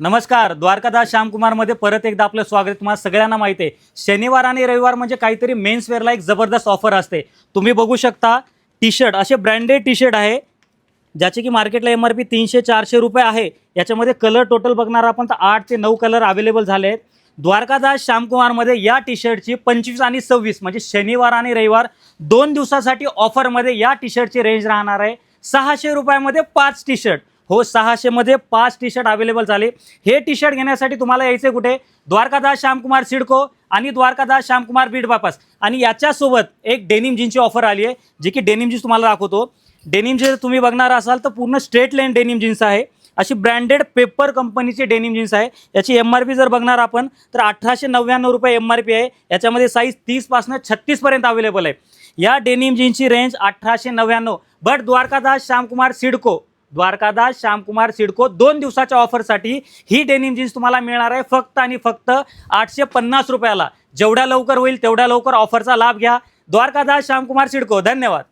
नमस्कार, द्वारकादास श्यामकुमारमध्ये परत एकदा आपलं स्वागत आहे। तुम्हाला सगळ्यांना माहिती आहे, शनिवार आणि रविवार म्हणजे काहीतरी मेन्स वेअरला एक जबरदस्त ऑफर असते। तुम्ही बघू शकता टी शर्ट, असे ब्रँडेड टी शर्ट आहे ज्याची की मार्केटला MRP 300-400 रुपये आहे। याच्यामध्ये कलर टोटल बघणार आपण तर 8 ते 9 कलर अवेलेबल झाले आहेत। द्वारकादास श्यामकुमारमध्ये या टी शर्टची 25 आणि 26 म्हणजे शनिवार आणि रविवार 2 दिवसासाठी ऑफरमध्ये या टी शर्टची रेंज राहणार आहे 600 रुपयामध्ये 5 टी शर्ट। हो, 600 मध्ये 5 टी शर्ट अवेलेबल झाले। हे टी शर्ट घेण्यासाठी तुम्हाला यायचे कुठे? द्वारकादास श्यामकुमार सिडको आणि द्वारकादास श्यामकुमार बीड बायपास। आणि याच्यासोबत एक डेनिम जीन्सची ऑफर आली आहे, जी की डेनिम जीन्स तुम्हाला दाखवतो। डेनिम जीन्स तुम्ही बघणार असाल तर पूर्ण स्ट्रेट लाईन डेनिम जीन्स आहे, अशी ब्रँडेड पेपर कंपनीची डेनिम जीन्स आहे। याची MRP जर बघणार आपण तर 1899 रुपये MRP आहे। याच्यामध्ये साईज 30 पासून 36 पर्यंत अवेलेबल आहे। या डेनिम जीन्सची रेंज 1899, बट द्वारकादास श्यामकुमार सिडको, द्वारकादास श्यामकुमार सिडको 2 दिवसाच्या ऑफरसाठी ही डेनिम जीन्स तुम्हाला मिळणार आहे फक्त आणि फक्त 850 रुपयाला। जेवढ्या लवकर होईल तेवढ्या लवकर ऑफरचा लाभ घ्या। द्वारकादास श्यामकुमार सिडको, धन्यवाद।